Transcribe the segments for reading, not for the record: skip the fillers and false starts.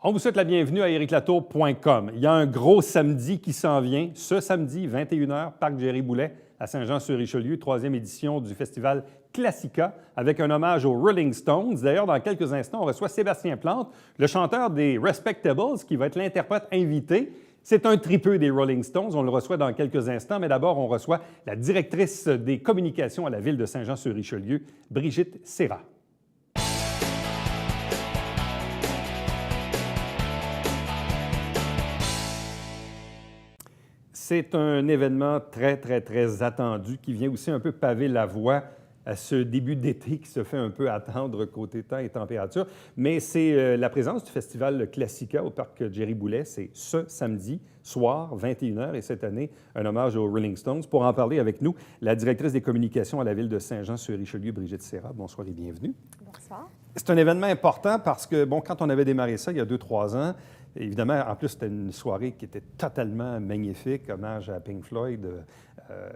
On vous souhaite la bienvenue à ériclatour.com. Il y a un gros samedi qui s'en vient. Ce samedi, 21h, Parc Géry-Boulet, à Saint-Jean-sur-Richelieu, 3e édition du festival Classica, avec un hommage aux Rolling Stones. D'ailleurs, dans quelques instants, on reçoit Sébastien Plante, le chanteur des Respectables, qui va être l'interprète invité. C'est un tripeux des Rolling Stones. On le reçoit dans quelques instants, mais d'abord, on reçoit la directrice des communications à la ville de Saint-Jean-sur-Richelieu, Brigitte Serra. C'est un événement très attendu qui vient aussi un peu paver la voie à ce début d'été qui se fait un peu attendre côté temps et température. Mais c'est la présence du festival Classica au Parc Géry-Boulet. C'est ce samedi soir, 21h, et cette année, un hommage aux Rolling Stones. Pour en parler avec nous, la directrice des communications à la ville de Saint-Jean-sur-Richelieu, Brigitte Serra. Bonsoir et bienvenue. Bonsoir. C'est un événement important parce que, bon, quand on avait démarré ça il y a 2-3 ans, évidemment, en plus, c'était une soirée qui était totalement magnifique, hommage à Pink Floyd.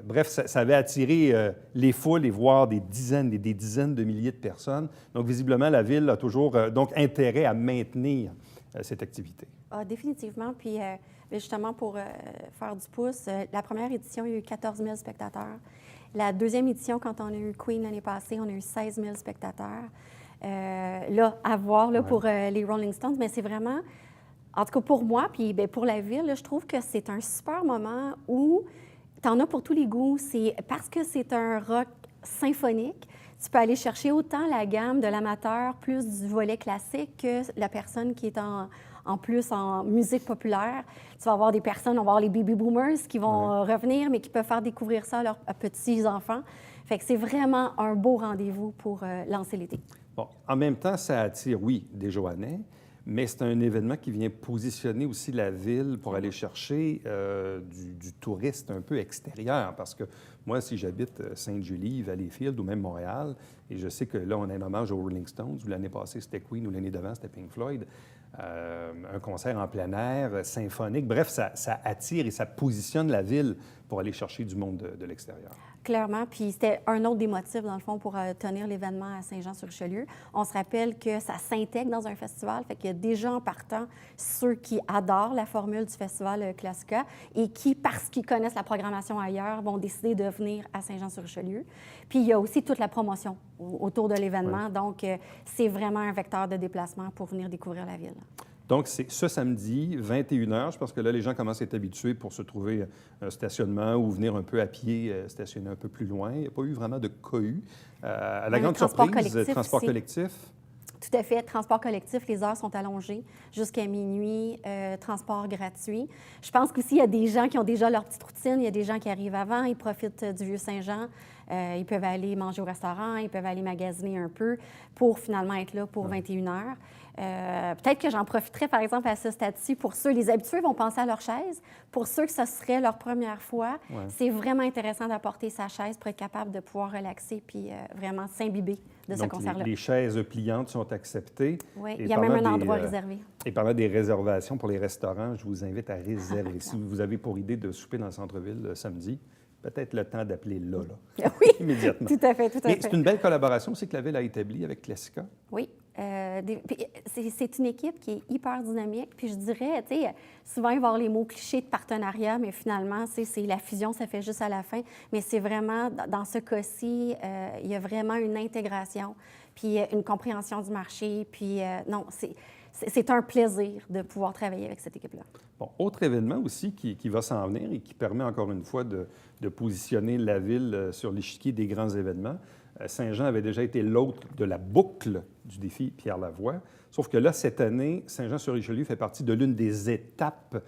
Bref, ça avait attiré les foules et voir des dizaines et des dizaines de milliers de personnes. Donc, visiblement, la ville a toujours donc intérêt à maintenir cette activité. Ah, définitivement. Puis, justement, pour faire du pouce, la première édition, il y a eu 14 000 spectateurs. La deuxième édition, quand on a eu Queen l'année passée, on a eu 16 000 spectateurs. Là, à voir là, pour les Rolling Stones, mais c'est vraiment... En tout cas, pour moi, puis bien, pour la ville, là, je trouve que c'est un super moment où tu en as pour tous les goûts. C'est parce que c'est un rock symphonique, tu peux aller chercher autant la gamme de l'amateur, plus du volet classique, que la personne qui est en plus en musique populaire. Tu vas avoir des personnes, on va avoir les baby boomers qui vont revenir, mais qui peuvent faire découvrir ça à leurs petits-enfants. Fait que c'est vraiment un beau rendez-vous pour lancer l'été. Bon, en même temps, ça attire, oui, des Joannais, mais c'est un événement qui vient positionner aussi la ville pour aller chercher du touriste un peu extérieur. Parce que moi, si j'habite Sainte-Julie, Valleyfield ou même Montréal, et je sais que là, on a un hommage aux Rolling Stones, ou l'année passée, c'était Queen, ou l'année d'avant, c'était Pink Floyd, un concert en plein air, symphonique. Bref, ça attire et ça positionne la ville pour aller chercher du monde de l'extérieur. Clairement, puis c'était un autre des motifs, dans le fond, pour tenir l'événement à Saint-Jean-sur-Richelieu. On se rappelle que ça s'intègre dans un festival, fait qu'il y a déjà en partant ceux qui adorent la formule du festival Classica et qui, parce qu'ils connaissent la programmation ailleurs, vont décider de venir à Saint-Jean-sur-Richelieu. Puis il y a aussi toute la promotion autour de l'événement, donc c'est vraiment un vecteur de déplacement pour venir découvrir la ville. Donc, c'est ce samedi, 21h. Je pense que là, les gens commencent à être habitués pour se trouver un stationnement ou venir un peu à pied, stationner un peu plus loin. Il n'y a pas eu vraiment de cohue. À la grande surprise, transport collectif. Tout à fait. Transport collectif, les heures sont allongées jusqu'à minuit, transport gratuit. Je pense qu'aussi, il y a des gens qui ont déjà leur petite routine. Il y a des gens qui arrivent avant, ils profitent du Vieux-Saint-Jean. Ils peuvent aller manger au restaurant, ils peuvent aller magasiner un peu pour finalement être là pour 21 heures. Peut-être que j'en profiterais, par exemple, à ce stade-ci, pour ceux, les habitués vont penser à leur chaise. Pour ceux que ce serait leur première fois, c'est vraiment intéressant d'apporter sa chaise pour être capable de pouvoir relaxer puis vraiment s'imbiber de ce concert-là. Les chaises pliantes sont acceptées. Oui, il y a même un endroit réservé. Et parlant des réservations pour les restaurants, je vous invite à réserver. Si vous avez pour idée de souper dans le centre-ville samedi, peut-être le temps d'appeler là. Oui, immédiatement. Tout à fait. C'est une belle collaboration aussi que la ville a établie avec Classica. Oui. C'est une équipe qui est hyper dynamique. Puis je dirais, tu sais, souvent, il va y avoir les mots clichés de partenariat, mais finalement, c'est la fusion, ça fait juste à la fin. Mais c'est vraiment, dans ce cas-ci, il y a vraiment une intégration, puis une compréhension du marché. Puis non, c'est un plaisir de pouvoir travailler avec cette équipe-là. Bon, autre événement aussi qui va s'en venir et qui permet encore une fois de positionner la ville sur l'échiquier des grands événements. Saint-Jean avait déjà été l'hôte de la boucle du défi Pierre Lavoie. Sauf que là, cette année, Saint-Jean-sur-Richelieu fait partie de l'une des étapes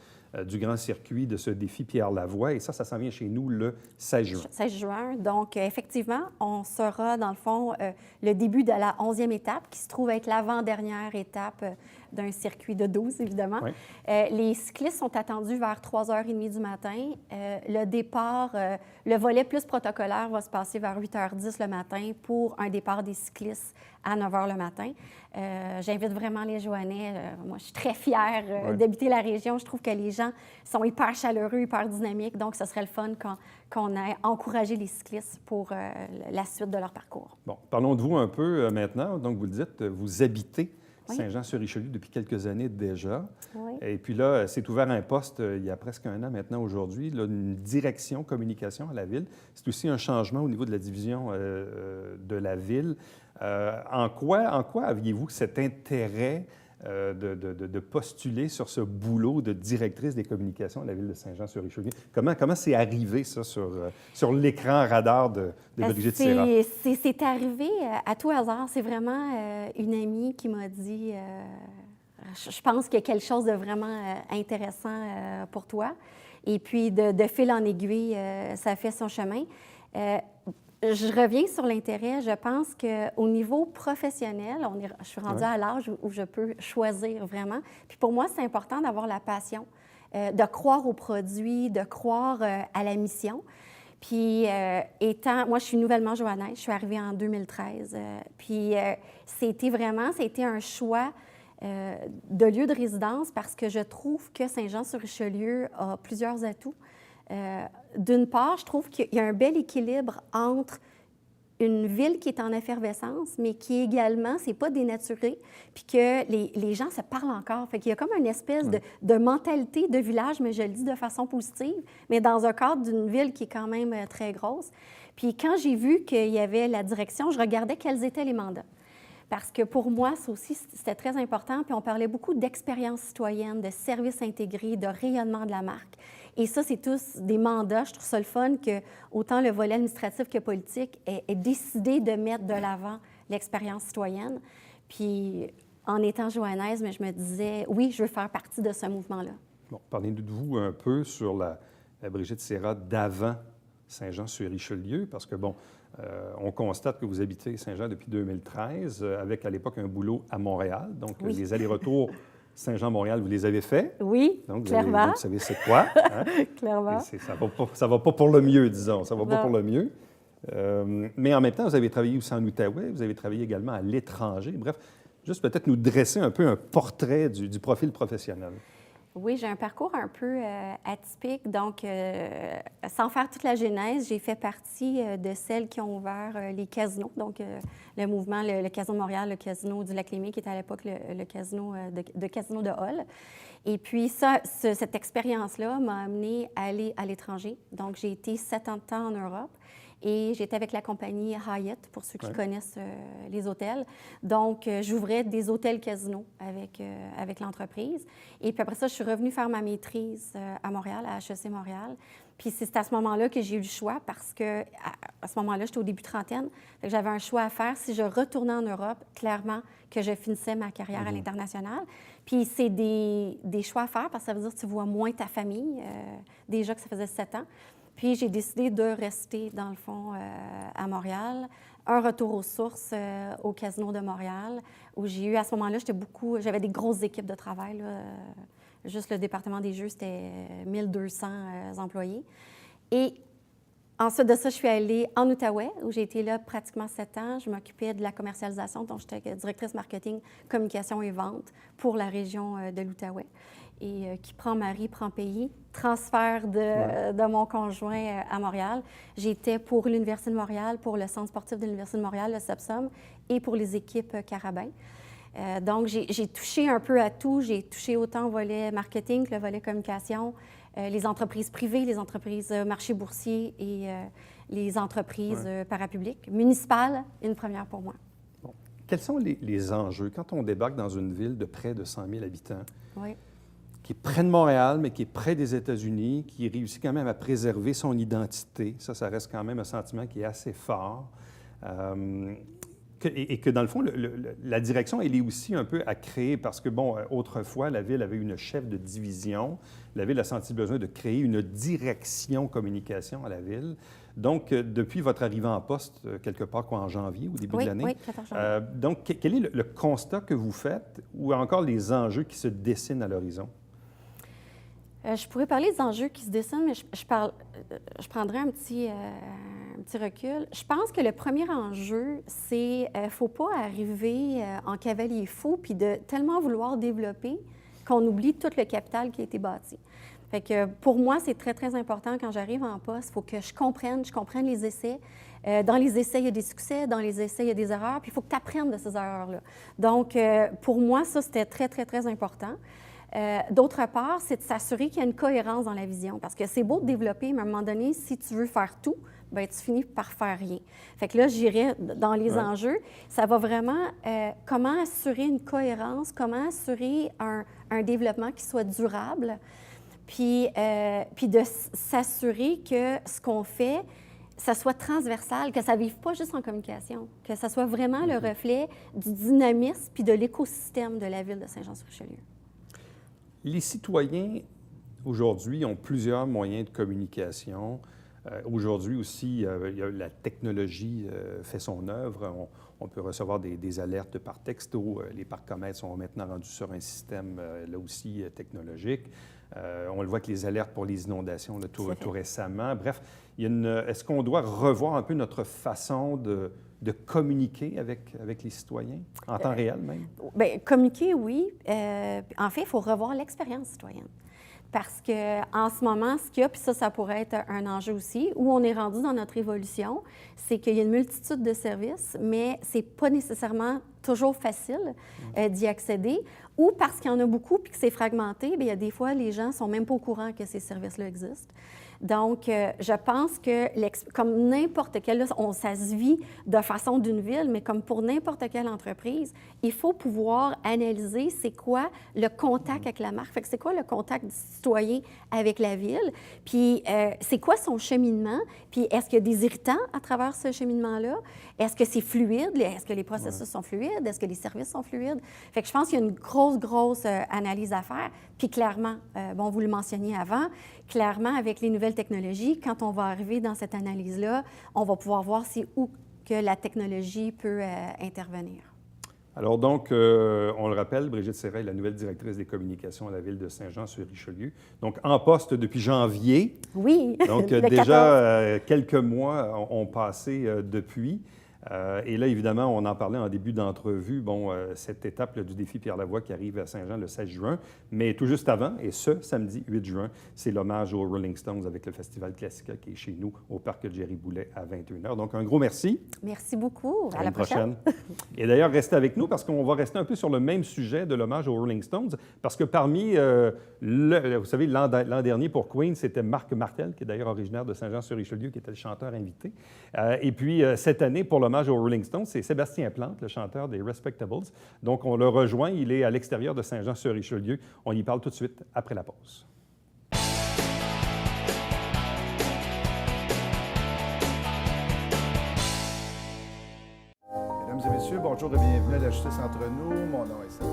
du grand circuit de ce défi Pierre Lavoie. Et ça s'en vient chez nous le 16 juin. 16 juin. Donc, effectivement, on sera, dans le fond, le début de la 11e étape, qui se trouve être l'avant-dernière étape d'un circuit de 12, évidemment. Oui. Les cyclistes sont attendus vers 3h30 du matin. Le départ, le volet plus protocolaire va se passer vers 8h10 le matin pour un départ des cyclistes à 9h le matin. J'invite vraiment les Joannais. Moi, je suis très fière d'habiter la région. Je trouve que les gens sont hyper chaleureux, hyper dynamiques. Donc, ce serait le fun qu'on ait encouragé les cyclistes pour la suite de leur parcours. Bon, parlons de vous un peu maintenant. Donc, vous le dites, vous habitez Oui. Saint-Jean-sur-Richelieu depuis quelques années déjà. Oui. Et puis là, c'est ouvert un poste il y a presque un an maintenant aujourd'hui, là, une direction communication à la ville. C'est aussi un changement au niveau de la division de la ville. En quoi aviez-vous cet intérêt de postuler sur ce boulot de directrice des communications à la ville de Saint-Jean-sur-Richelieu? Comment c'est arrivé, ça, sur l'écran radar de Brigitte Serra? C'est arrivé à tout hasard. C'est vraiment une amie qui m'a dit je pense qu'il y a quelque chose de vraiment intéressant pour toi. Et puis, de fil en aiguille, ça fait son chemin. Je reviens sur l'intérêt. Je pense qu'au niveau professionnel, je suis rendue à l'âge où je peux choisir vraiment. Puis pour moi, c'est important d'avoir la passion, de croire au produit, de croire à la mission. Puis moi, je suis nouvellement joannaise, je suis arrivée en 2013. Puis c'était un choix de lieu de résidence parce que je trouve que Saint-Jean-sur-Richelieu a plusieurs atouts. D'une part, je trouve qu'il y a un bel équilibre entre une ville qui est en effervescence, mais qui également, c'est pas dénaturé, puis que les gens se parlent encore. Fait qu'il y a comme une espèce de mentalité de village, mais je le dis de façon positive, mais dans un cadre d'une ville qui est quand même très grosse. Puis quand j'ai vu qu'il y avait la direction, je regardais quels étaient les mandats. Parce que pour moi, ça aussi, c'était très important. Puis on parlait beaucoup d'expérience citoyenne, de services intégrés, de rayonnement de la marque. Et ça, c'est tous des mandats. Je trouve ça le fun que autant le volet administratif que politique ait décidé de mettre de l'avant l'expérience citoyenne. Puis en étant joannaise, mais je me disais, oui, je veux faire partie de ce mouvement-là. Bon, parlez-nous de vous un peu sur la Brigitte Serra d'avant Saint-Jean-sur-Richelieu, parce que, bon, on constate que vous habitez Saint-Jean depuis 2013, avec à l'époque un boulot à Montréal. Donc, les allers-retours Saint-Jean-Montréal, vous les avez faits? Oui, donc, clairement. Vous savez c'est quoi? Hein? Clairement. Ça va pas pour le mieux, disons. Ça va pas pour le mieux. Mais en même temps, vous avez travaillé aussi en Outaouais, vous avez travaillé également à l'étranger. Bref, juste peut-être nous dresser un peu un portrait du profil professionnel. Oui, j'ai un parcours un peu atypique. Donc, sans faire toute la genèse, j'ai fait partie de celles qui ont ouvert les casinos. Donc, le mouvement, le Casino de Montréal, le Casino du Lac-Lémy, qui était à l'époque le casino de Hall. Et puis, cette expérience-là m'a amenée à aller à l'étranger. Donc, j'ai été 7 ans de temps en Europe. Et j'étais avec la compagnie Hyatt, pour ceux qui connaissent les hôtels. Donc, j'ouvrais des hôtels-casinos avec l'entreprise. Et puis après ça, je suis revenue faire ma maîtrise à Montréal, à HEC Montréal. Puis c'est à ce moment-là que j'ai eu le choix parce que à ce moment-là, j'étais au début trentaine. Donc j'avais un choix à faire. Si je retournais en Europe, clairement que je finissais ma carrière à l'international. Puis c'est des choix à faire parce que ça veut dire que tu vois moins ta famille, déjà que ça faisait 7 ans. Puis j'ai décidé de rester, dans le fond, à Montréal. Un retour aux sources au Casino de Montréal, où j'ai eu, à ce moment-là, j'avais des grosses équipes de travail. Là. Juste le département des jeux, c'était 1200 employés. Et ensuite de ça, je suis allée en Outaouais, où j'ai été là pratiquement 7 ans. Je m'occupais de la commercialisation, donc j'étais directrice marketing, communication et vente pour la région de l'Outaouais. Et qui prend mari, prend pays, transfert de mon conjoint à Montréal. J'étais pour l'Université de Montréal, pour le Centre sportif de l'Université de Montréal, le CEPSOM, et pour les équipes Carabin. Donc, j'ai touché un peu à tout. J'ai touché autant le volet marketing que le volet communication, les entreprises privées, les entreprises marché boursier et les entreprises parapubliques. Municipales, une première pour moi. Bon. Quels sont les enjeux quand on débarque dans une ville de près de 100 000 habitants? Oui. Qui est près de Montréal, mais qui est près des États-Unis, qui réussit quand même à préserver son identité. Ça reste quand même un sentiment qui est assez fort. Et que, dans le fond, la direction, elle est aussi un peu à créer parce que, bon, autrefois, la Ville avait une chef de division. La Ville a senti le besoin de créer une direction communication à la Ville. Donc, depuis votre arrivée en poste, quelque part, en janvier, au début de l'année. Oui, 14 janvier. Donc, quel est le constat que vous faites ou encore les enjeux qui se dessinent à l'horizon? Je pourrais parler des enjeux qui se dessinent, mais je prendrais un petit recul. Je pense que le premier enjeu, c'est qu'il ne faut pas arriver en cavalier fou puis de tellement vouloir développer qu'on oublie tout le capital qui a été bâti. Fait que pour moi, c'est très, très important quand j'arrive en poste. Il faut que je comprenne les essais. Dans les essais, il y a des succès, dans les essais, il y a des erreurs, puis il faut que tu apprennes de ces erreurs-là. Donc, pour moi, ça, c'était très, très, très important. D'autre part, c'est de s'assurer qu'il y a une cohérence dans la vision, parce que c'est beau de développer, mais à un moment donné, si tu veux faire tout, bien, tu finis par faire rien. Fait que là, j'irais dans les enjeux. Ça va vraiment comment assurer une cohérence, comment assurer un développement qui soit durable, puis de s'assurer que ce qu'on fait, ça soit transversal, que ça ne vive pas juste en communication, que ça soit vraiment le reflet du dynamisme puis de l'écosystème de la ville de Saint-Jean-sur-Richelieu. Les citoyens, aujourd'hui, ont plusieurs moyens de communication. Aujourd'hui aussi, la technologie fait son œuvre. On peut recevoir des alertes par texto. Les parcs-comètes sont maintenant rendus sur un système, là aussi, technologique. On le voit avec les alertes pour les inondations là, tout récemment. Bref, est-ce qu'on doit revoir un peu notre façon de communiquer avec les citoyens, en temps réel même? Bien, communiquer, oui. En fait, il faut revoir l'expérience citoyenne. Parce qu'en ce moment, ce qu'il y a, puis ça pourrait être un enjeu aussi, où on est rendu dans notre évolution, c'est qu'il y a une multitude de services, mais ce n'est pas nécessairement toujours facile d'y accéder, ou parce qu'il y en a beaucoup puis que c'est fragmenté, bien, il y a des fois, les gens ne sont même pas au courant que ces services-là existent. Donc, je pense que, comme n'importe quel, là, ça se vit de façon d'une ville, mais comme pour n'importe quelle entreprise, il faut pouvoir analyser c'est quoi le contact avec la marque. Fait que c'est quoi le contact du citoyen avec la ville, puis c'est quoi son cheminement, puis est-ce qu'il y a des irritants à travers ce cheminement-là? Est-ce que c'est fluide? Est-ce que les processus sont fluides? Est-ce que les services sont fluides? Fait que je pense qu'il y a une grosse analyse à faire. Puis clairement, bon, vous le mentionniez avant, clairement, avec les nouvelles technologies, quand on va arriver dans cette analyse-là, on va pouvoir voir c'est où que la technologie peut intervenir. Alors donc, on le rappelle, Brigitte Serret est la nouvelle directrice des communications à la Ville de Saint-Jean-sur-Richelieu. Donc, en poste depuis janvier. Oui, donc déjà, quelques mois ont passé depuis. Et là, évidemment, on en parlait en début d'entrevue, bon, cette étape là, du défi Pierre Lavoie qui arrive à Saint-Jean le 16 juin, mais tout juste avant, et ce samedi 8 juin, c'est l'hommage aux Rolling Stones avec le Festival Classica qui est chez nous au Parc Jerry Boulet à 21h. Donc, un gros merci. Merci beaucoup. À la prochaine. Et d'ailleurs, restez avec nous parce qu'on va rester un peu sur le même sujet de l'hommage aux Rolling Stones, parce que parmi, vous savez, l'an dernier pour Queen, c'était Marc Martel, qui est d'ailleurs originaire de Saint-Jean-sur-Richelieu, qui était le chanteur invité. Et puis, cette année, pour l'hommage aux Rolling Stones, c'est Sébastien Plante, le chanteur des Respectables. Donc, on le rejoint. Il est à l'extérieur de Saint-Jean-sur-Richelieu. On y parle tout de suite après la pause. Mesdames et messieurs, bonjour et bienvenue à la Justice entre nous. Mon nom est Serge.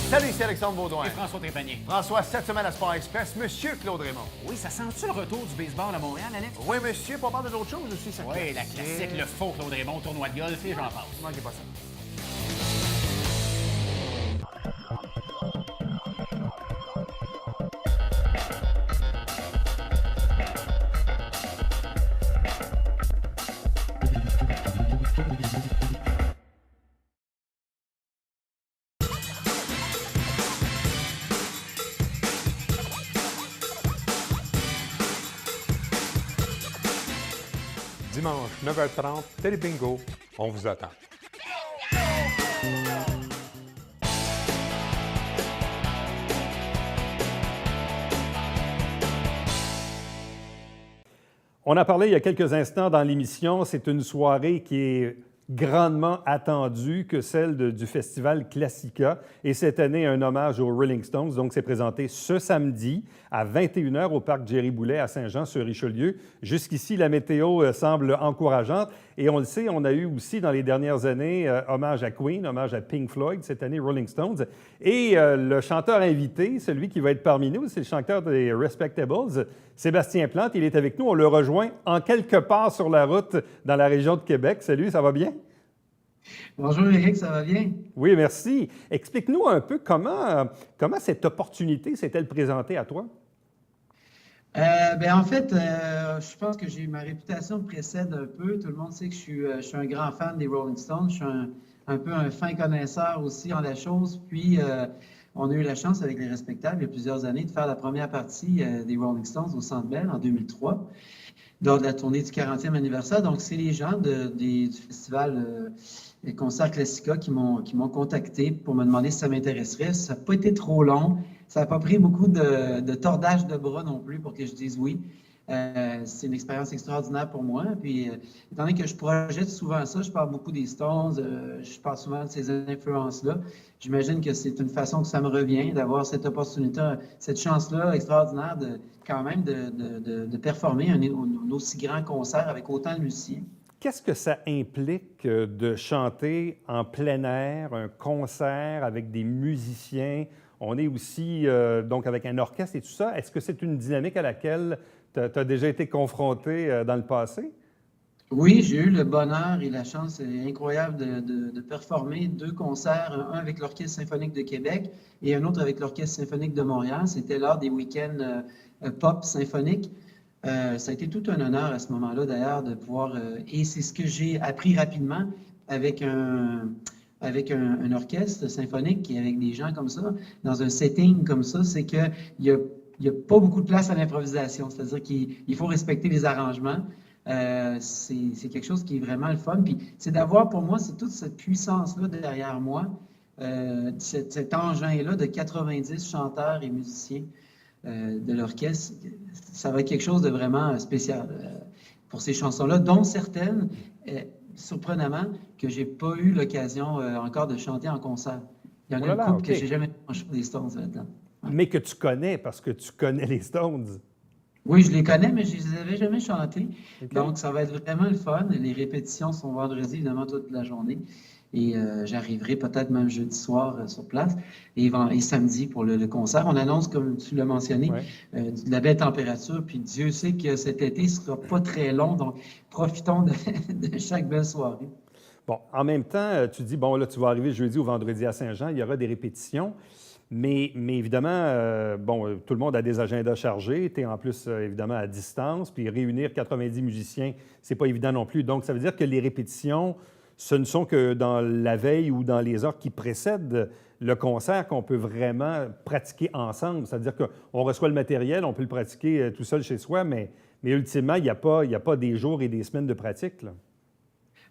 Salut, c'est Alexandre Baudouin. Et François Trépanier. François, cette semaine à Sport Express, Monsieur Claude Raymond. Oui, ça sent-tu le retour du baseball à Montréal, Alex? Oui, monsieur, pour parler d'autre chose aussi, ça Oui, la classique, le faux Claude Raymond, tournoi de golf et j'en passe. Ne manquez pas ça. Dimanche, 9h30, Télé Bingo, on vous attend. On a parlé il y a quelques instants dans l'émission. C'est une soirée qui est grandement attendue que celle du Festival Classica. Et cette année, un hommage aux Rolling Stones. Donc, c'est présenté ce samedi à 21h au Parc Jerry Boulet à Saint-Jean-sur-Richelieu. Jusqu'ici, la météo semble encourageante. Et on le sait, on a eu aussi dans les dernières années hommage à Queen, hommage à Pink Floyd, cette année Rolling Stones. Et le chanteur invité, celui qui va être parmi nous, c'est le chanteur des Respectables, Sébastien Plante. Il est avec nous. On le rejoint en quelque part sur la route dans la région de Québec. Salut, ça va bien? Bonjour Éric, ça va bien? Oui, merci. Explique-nous un peu comment cette opportunité s'est-elle présentée à toi? En fait, je pense que ma réputation précède un peu. Tout le monde sait que je suis un grand fan des Rolling Stones. Je suis un peu un fin connaisseur aussi en la chose. Puis, on a eu la chance avec les Respectables, il y a plusieurs années, de faire la première partie des Rolling Stones au Centre Bell en 2003, lors de la tournée du 40e anniversaire. Donc, c'est les gens du festival des concerts Classica qui m'ont contacté pour me demander si ça m'intéresserait. Ça n'a pas été trop long. Ça n'a pas pris beaucoup de tordage de bras non plus pour que je dise oui. C'est une expérience extraordinaire pour moi. Puis, étant donné que je projette souvent ça, je parle beaucoup des Stones, je parle souvent de ces influences-là. J'imagine que c'est une façon que ça me revient d'avoir cette opportunité, cette chance-là extraordinaire de performer un aussi grand concert avec autant de musiciens. Qu'est-ce que ça implique de chanter en plein air, un concert avec des musiciens? On est aussi donc avec un orchestre et tout ça. Est-ce que c'est une dynamique à laquelle tu as déjà été confronté dans le passé? Oui, j'ai eu le bonheur et la chance incroyable de performer 2 concerts, un avec l'Orchestre symphonique de Québec et un autre avec l'Orchestre symphonique de Montréal. C'était lors des week-ends pop symphoniques. Ça a été tout un honneur à ce moment-là, d'ailleurs, de pouvoir... et c'est ce que j'ai appris rapidement avec un orchestre symphonique et avec des gens comme ça, dans un setting comme ça, c'est qu'il n'y a pas beaucoup de place à l'improvisation. C'est-à-dire qu'il faut respecter les arrangements. C'est quelque chose qui est vraiment le fun. Puis c'est d'avoir, pour moi, c'est toute cette puissance-là derrière moi, cet engin-là de 90 chanteurs et musiciens de l'orchestre. Ça va être quelque chose de vraiment spécial pour ces chansons-là, dont certaines, surprenamment, que j'ai pas eu l'occasion encore de chanter en concert. Il y en a une couple que j'ai jamais chanté des Stones là-dedans. Ouais. Mais que tu connais, parce que tu connais les Stones. Oui, je les connais, mais je ne les avais jamais chantés. Okay. Donc, ça va être vraiment le fun. Les répétitions sont vendredi, évidemment, toute la journée. Et j'arriverai peut-être même jeudi soir sur place et samedi pour le concert. On annonce, comme tu l'as mentionné, de la belle température. Puis Dieu sait que cet été ne sera pas très long. Donc, profitons de chaque belle soirée. Bon, en même temps, tu dis, bon, là, tu vas arriver jeudi ou vendredi à Saint-Jean. Il y aura des répétitions. Mais évidemment, tout le monde a des agendas chargés. Tu es en plus, évidemment, à distance. Puis réunir 90 musiciens, c'est pas évident non plus. Donc, ça veut dire que les répétitions, ce ne sont que dans la veille ou dans les heures qui précèdent le concert qu'on peut vraiment pratiquer ensemble. C'est-à-dire qu'on reçoit le matériel, on peut le pratiquer tout seul chez soi, mais ultimement, il n'y a pas des jours et des semaines de pratique, là.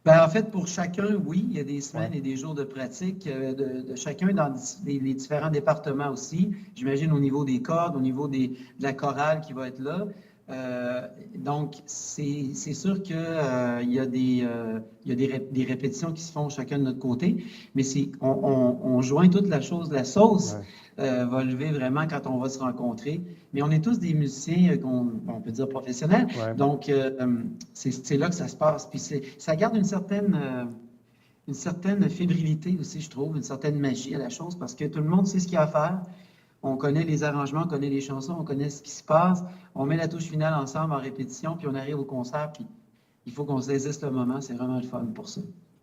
Bien, en fait, pour chacun, oui, il y a des semaines et des jours de pratique de chacun dans les différents départements aussi. J'imagine au niveau des cordes, au niveau de la chorale qui va être là. Donc, c'est sûr qu'il y a des répétitions qui se font chacun de notre côté, mais on joint toute la chose. La sauce va lever vraiment quand on va se rencontrer. Mais on est tous des musiciens, on peut dire professionnels. Ouais. Donc, c'est là que ça se passe. Puis ça garde une certaine fébrilité aussi, je trouve, une certaine magie à la chose, parce que tout le monde sait ce qu'il y a à faire. On connaît les arrangements, on connaît les chansons, on connaît ce qui se passe. On met la touche finale ensemble en répétition, puis on arrive au concert, puis il faut qu'on saisisse le moment. C'est vraiment le fun pour ça.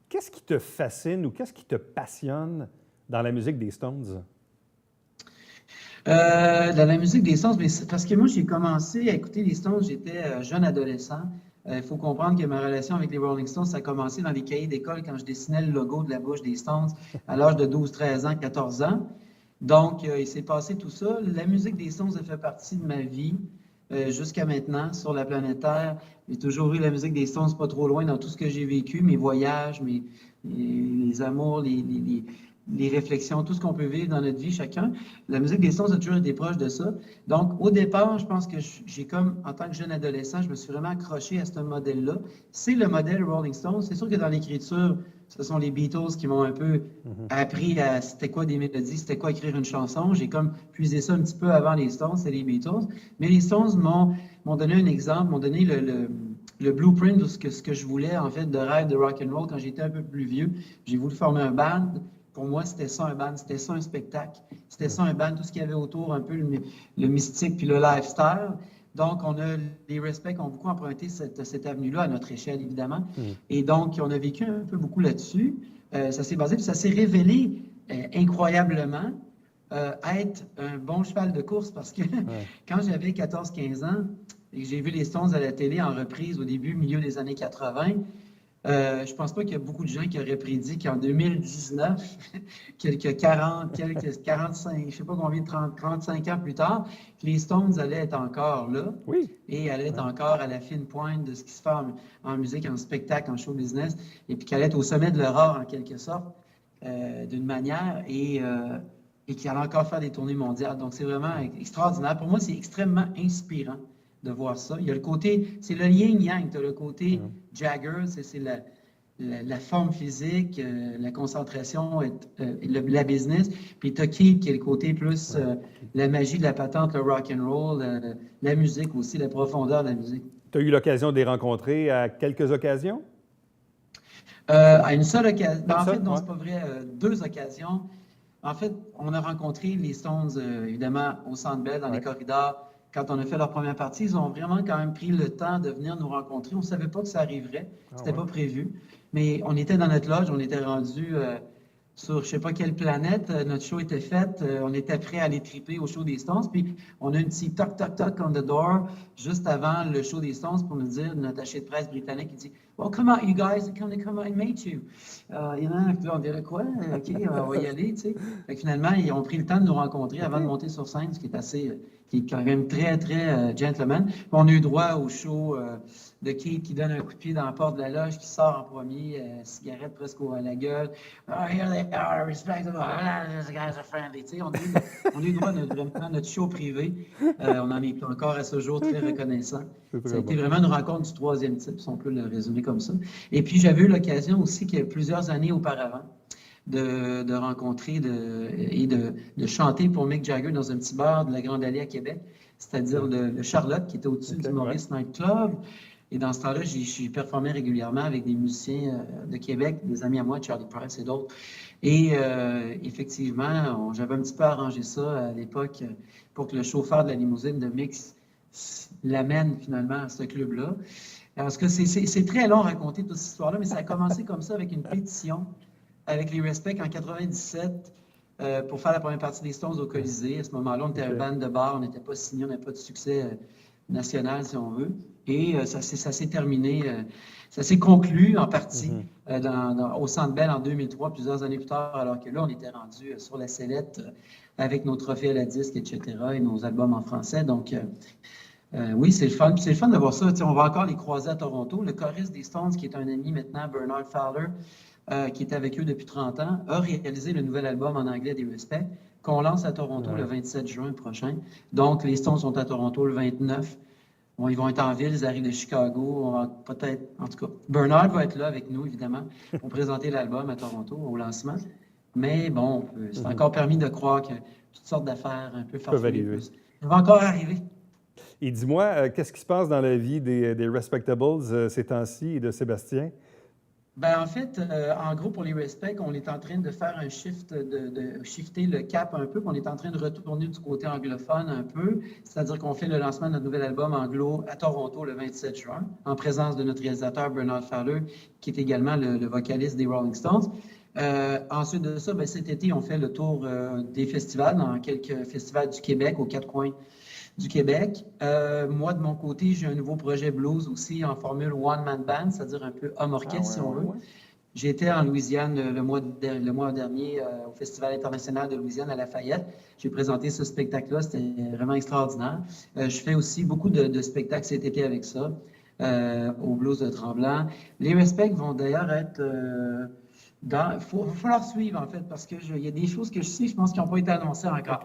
Qu'est-ce qui te fascine ou qu'est-ce qui te passionne dans la musique des Stones? Dans la musique des Stones, mais parce que moi, j'ai commencé à écouter les Stones, j'étais jeune adolescent. Il faut comprendre que ma relation avec les Rolling Stones, ça a commencé dans les cahiers d'école quand je dessinais le logo de la bouche des Stones à l'âge de 12, 13 ans, 14 ans. Donc, il s'est passé tout ça. La musique des Stones a fait partie de ma vie jusqu'à maintenant sur la planète Terre. J'ai toujours eu la musique des Stones pas trop loin dans tout ce que j'ai vécu, mes voyages, les amours, les réflexions, tout ce qu'on peut vivre dans notre vie chacun. La musique des Stones a toujours été proche de ça. Donc, au départ, je pense que j'ai comme, en tant que jeune adolescent, je me suis vraiment accroché à ce modèle-là. C'est le modèle Rolling Stones. C'est sûr que dans l'écriture, ce sont les Beatles qui m'ont un peu appris à c'était quoi des mélodies, c'était quoi écrire une chanson. J'ai comme puisé ça un petit peu avant les Stones, c'est les Beatles. Mais les Stones m'ont donné un exemple, m'ont donné le blueprint de ce que je voulais, en fait, de rêve de rock and roll quand j'étais un peu plus vieux. J'ai voulu former un band. Pour moi, c'était ça un band, c'était ça un spectacle, c'était ça un band, tout ce qu'il y avait autour, un peu le mystique puis le lifestyle. Donc, les Respects ont beaucoup emprunté cette avenue-là à notre échelle, évidemment. Et donc, on a vécu un peu beaucoup là-dessus. Ça s'est basé, puis ça s'est révélé incroyablement être un bon cheval de course parce que quand j'avais 14-15 ans et que j'ai vu les Stones à la télé en reprise au début, milieu des années 80, Je pense pas qu'il y a beaucoup de gens qui auraient prédit qu'en 2019, quelques 45, je sais pas combien, 35 ans plus tard, que les Stones allaient être encore là Oui. et allaient être encore à la fine pointe de ce qui se fait en musique, en spectacle, en show business, et puis qu'elle allait être au sommet de leur art en quelque sorte, d'une manière, et qui allait encore faire des tournées mondiales. Donc c'est vraiment extraordinaire. Pour moi, c'est extrêmement inspirant de voir ça. Il y a le côté, c'est le yin-yang, tu as le côté Jagger, c'est la forme physique, la concentration, la business, puis tu as Keith qui est le côté plus la magie de la patente, le rock and roll, la musique aussi, la profondeur de la musique. Tu as eu l'occasion de les rencontrer à quelques occasions? À une seule occasion. Ben, en seule, fait, non, ouais. c'est pas vrai. Deux occasions. En fait, on a rencontré les Stones, évidemment, au Centre Bell, dans les corridors. Quand on a fait leur première partie, ils ont vraiment quand même pris le temps de venir nous rencontrer. On ne savait pas que ça arriverait. C'était pas prévu. Mais on était dans notre lodge, on était rendu sur je ne sais pas quelle planète. Notre show était fait. On était prêt à aller triper au show des Stones. Puis on a un petit toc, toc, toc on the door juste avant le show des Stones pour nous dire, notre attaché de presse britannique, il dit "Well, come out, you guys. Come out and meet you." Puis on dirait quoi? OK, on va y aller, tu sais. Fait que finalement, ils ont pris le temps de nous rencontrer avant de monter sur scène, ce qui est assez, qui est quand même très, très gentleman. Puis on a eu droit au show de Keith qui donne un coup de pied dans la porte de la loge, qui sort en premier, cigarette presque à la gueule. "Oh, here they are, respectable. These guys are friendly." Tu sais, on a eu droit à vraiment notre show privé. On en est encore à ce jour très reconnaissant. Ça a été vraiment une rencontre du troisième type, si on peut le résumer comme ça. Et puis, j'avais eu l'occasion aussi, qu'il y a plusieurs années auparavant, de rencontrer et de chanter pour Mick Jagger dans un petit bar de la Grande Allée à Québec, c'est-à-dire le Charlotte, qui était au-dessus du Maurice Night Club. Et dans ce temps-là, j'ai performé régulièrement avec des musiciens de Québec, des amis à moi, Charlie Price et d'autres. Et effectivement, j'avais un petit peu arrangé ça à l'époque pour que le chauffeur de la limousine de Mick l'amène finalement à ce club-là. Parce que c'est très long à raconter toute cette histoire-là, mais ça a commencé comme ça avec une pétition avec les Respect en 97 pour faire la première partie des Stones au Colisée. À ce moment-là, on était un band de bar, on n'était pas signé, on n'avait pas de succès national, si on veut. Et ça s'est terminé, ça s'est conclu en partie au Centre Bell en 2003, plusieurs années plus tard, alors que là, on était rendu sur la sellette avec nos trophées à la disque, etc., et nos albums en français. Donc, oui, c'est le fun. Puis c'est le fun de voir ça. T'sais, on va encore les croiser à Toronto. Le choriste des Stones, qui est un ami maintenant, Bernard Fowler, qui est avec eux depuis 30 ans, a réalisé le nouvel album en anglais des Respect, qu'on lance à Toronto le 27 juin prochain. Donc, les Stones sont à Toronto le 29. Bon, ils vont être en ville, ils arrivent de Chicago. On va peut-être, en tout cas, Bernard va être là avec nous, évidemment, pour présenter l'album à Toronto au lancement. Mais bon, c'est encore permis de croire que toutes sortes d'affaires un peu farfelues vont encore arriver. Et dis-moi, qu'est-ce qui se passe dans la vie des Respectables ces temps-ci et de Sébastien? Ben, en fait, en gros, pour les Respect, on est en train de faire un shift, de shifter le cap un peu, puis on est en train de retourner du côté anglophone un peu, c'est-à-dire qu'on fait le lancement de notre nouvel album anglo à Toronto le 27 juin, en présence de notre réalisateur Bernard Fowler, qui est également le vocaliste des Rolling Stones. Ensuite de ça, ben, cet été, on fait le tour des festivals, dans quelques festivals du Québec, aux quatre coins du Québec. Moi, de mon côté, j'ai un nouveau projet blues aussi en formule one-man band, c'est-à-dire un peu homme-orchestre, si on veut. J'étais en Louisiane le mois dernier au Festival international de Louisiane à Lafayette. J'ai présenté ce spectacle-là, c'était vraiment extraordinaire. Je fais aussi beaucoup de spectacles cet été avec ça, au Blues de Tremblant. Les Respect vont d'ailleurs être... Il va falloir suivre, en fait, parce qu'il y a des choses que je sais, je pense, qui n'ont pas été annoncées encore.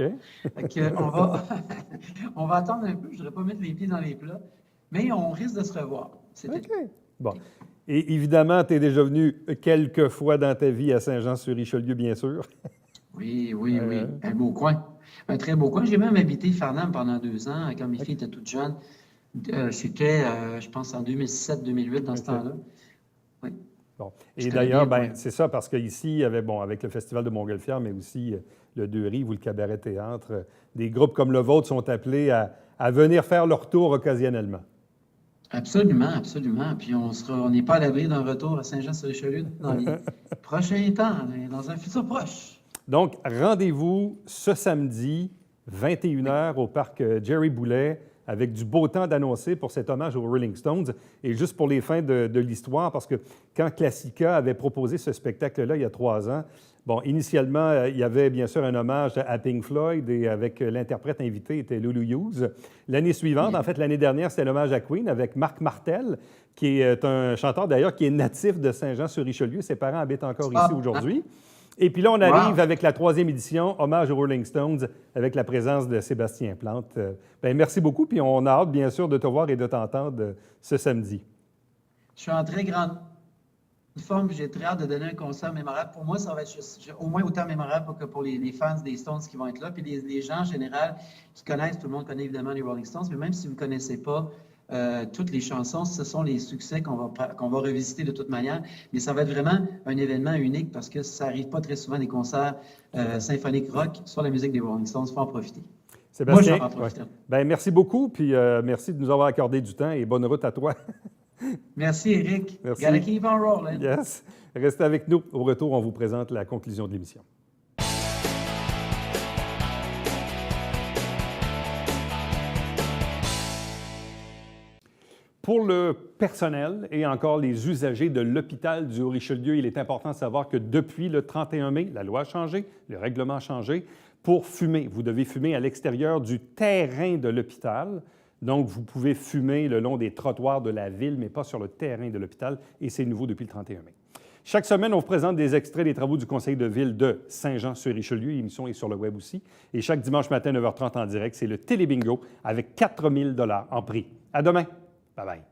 On va attendre un peu, je ne voudrais pas mettre les pieds dans les plats, mais on risque de se revoir. Bon. Et évidemment, tu es déjà venu quelques fois dans ta vie à Saint-Jean-sur-Richelieu, bien sûr. Oui. Un beau coin. Un très beau coin. J'ai même habité Farnham pendant 2 ans, quand mes filles étaient toutes jeunes. C'était, je pense, en 2007-2008, dans ce temps-là. Oui. Bon. Et d'ailleurs, c'est ça, parce qu'ici, il y avait, avec le Festival de Montgolfière, mais aussi le Deux-Rives ou le Cabaret Théâtre, des groupes comme le vôtre sont appelés à venir faire leur tour occasionnellement. Absolument. Puis on n'est pas à l'abri d'un retour à Saint-Jean-sur-Richelieu dans les prochains temps, dans un futur proche. Donc, rendez-vous ce samedi, 21h, au parc Jerry Boulet, avec du beau temps d'annoncer pour cet hommage aux Rolling Stones. Et juste pour les fins de l'histoire, parce que quand Classica avait proposé ce spectacle-là il y a 3 ans, bon, initialement, il y avait bien sûr un hommage à Pink Floyd et avec l'interprète invité était Lulu Hughes. L'année suivante, en fait, l'année dernière, c'était l'hommage à Queen avec Marc Martel, qui est un chanteur d'ailleurs qui est natif de Saint-Jean-sur-Richelieu. Ses parents habitent encore ici aujourd'hui. Et puis là, on arrive avec la 3e édition, hommage aux Rolling Stones, avec la présence de Sébastien Plante. Merci beaucoup, puis on a hâte, bien sûr, de te voir et de t'entendre ce samedi. Je suis en très grande forme, j'ai très hâte de donner un concert mémorable. Pour moi, ça va être au moins autant mémorable que pour les fans des Stones qui vont être là. Puis les gens en général qui connaissent, tout le monde connaît évidemment les Rolling Stones, mais même si vous ne connaissez pas toutes les chansons, ce sont les succès qu'on va revisiter de toute manière. Mais ça va être vraiment un événement unique parce que ça n'arrive pas très souvent des concerts symphoniques rock sur la musique des Rolling Stones. Il faut en profiter. Sébastien, moi, j'en profite. Merci beaucoup, puis merci de nous avoir accordé du temps et bonne route à toi. Merci, Éric. Merci. Gotta keep on rolling. Yes. Restez avec nous. Au retour, on vous présente la conclusion de l'émission. Pour le personnel et encore les usagers de l'hôpital du Haut-Richelieu, il est important de savoir que depuis le 31 mai, la loi a changé, le règlement a changé. Pour fumer, vous devez fumer à l'extérieur du terrain de l'hôpital. Donc, vous pouvez fumer le long des trottoirs de la ville, mais pas sur le terrain de l'hôpital, et c'est nouveau depuis le 31 mai. Chaque semaine, on vous présente des extraits des travaux du conseil de ville de Saint-Jean-sur-Richelieu. L'émission est sur le web aussi. Et chaque dimanche matin, 9h30 en direct, c'est le Télébingo avec 4 000 $ en prix. À demain. Bye-bye.